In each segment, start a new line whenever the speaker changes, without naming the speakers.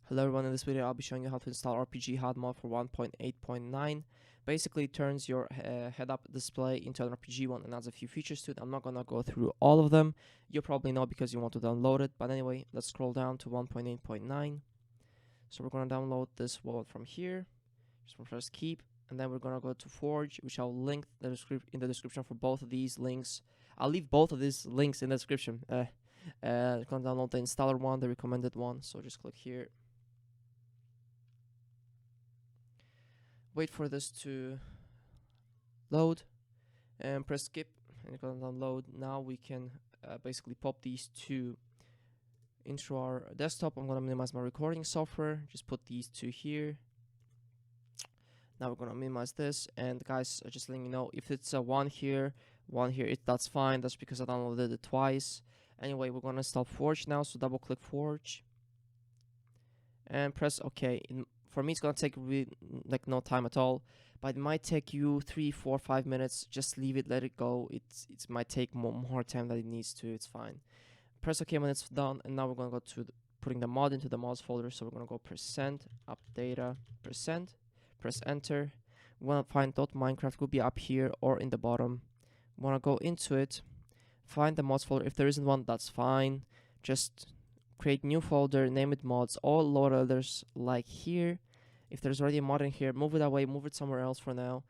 Hello everyone, in this video I'll be showing you how to install RPG-Hud Mod for 1.8.9. Basically it turns your head-up display into an RPG one and adds a few features to it. I'm not gonna go through all of them. You probably know because you want to download it, but anyway, let's scroll down to 1.8.9. So we're gonna download this one from here. Just press keep, and then we're gonna go to Forge, which I'll link in the description for both of these links. I'll leave both of these links in the description. Gonna download the installer one, the recommended one, so just click here. Wait for this to load and press skip, and it's gonna download. Now we can basically pop these two into our desktop. I'm gonna minimize my recording software, just put these two here. Now we're gonna minimize this, and guys, just letting you know, if it's a one here, that's fine. That's because I downloaded it twice. Anyway, we're gonna install Forge now, so double click Forge and press OK. For me, it's gonna take like no time at all, but it might take you 3, 4, 5 minutes. Just leave it, let it go. It might take more time than it needs to. It's fine. Press OK when it's done, and now we're gonna go to putting the mod into the mods folder. So we're gonna go %updata %, press enter. We wanna find .minecraft, will be up here or in the bottom. We wanna go into it, find the mods folder. If there isn't one, that's fine. Just create new folder, name it mods, all loaders like here. If there's already a mod in here, move it away, move it somewhere else for now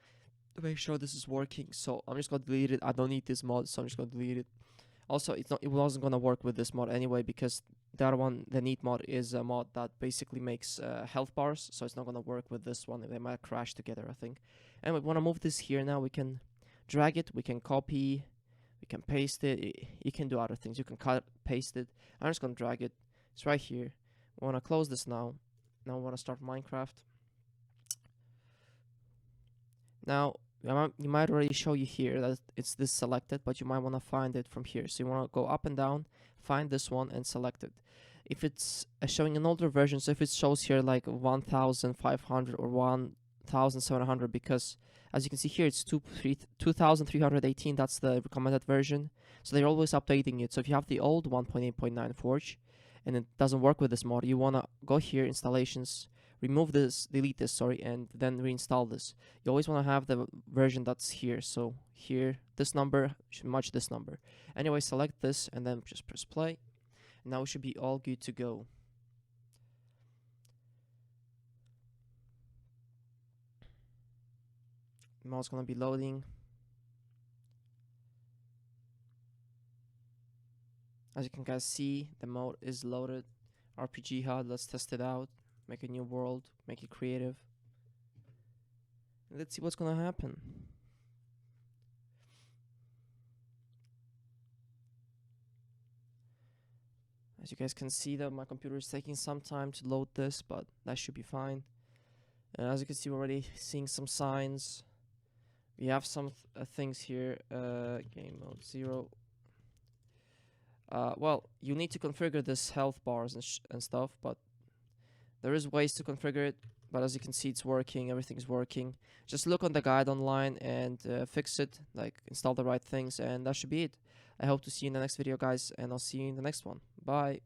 to make sure this is working. So I'm just gonna delete it. I don't need this mod, so I'm just gonna delete it. Also, it wasn't gonna work with this mod anyway, because the other one, the neat mod, is a mod that basically makes health bars, so it's not gonna work with this one. They might crash together, I think. Anyway, we wanna move this here now. We can drag it, we can copy, we can paste it. You can do other things. You can cut, paste it. I'm just gonna drag it. It's right here. We wanna close this now. Now we wanna start Minecraft. Now you might already show you here that it's this selected, but you might wanna find it from here. So you wanna go up and down, find this one, and select it. If it's showing an older version, so if it shows here like 1,500 or 1,700, because as you can see here, it's 2,318. That's the recommended version. So they're always updating it. So if you have the old 1.8.9 Forge and it doesn't work with this mod, you wanna go here, installations, remove this, delete this, sorry, and then reinstall this. You always wanna have the version that's here. So here, this number should match this number. Anyway, select this and then just press play. Now we should be all good to go. Now it's gonna be loading. As you can guys see, the mode is loaded. RPG-Hud, let's test it out. Make a new world, make it creative. Let's see what's gonna happen. As you guys can see, that my computer is taking some time to load this, but that should be fine. And as you can see, we're already seeing some signs. We have some things here. Game mode 0. Well, you need to configure this health bars and stuff, but there is ways to configure it. But as you can see, it's working. Everything's working. Just look on the guide online and fix it. Like, install the right things, and that should be it. I hope to see you in the next video, guys, and I'll see you in the next one. Bye.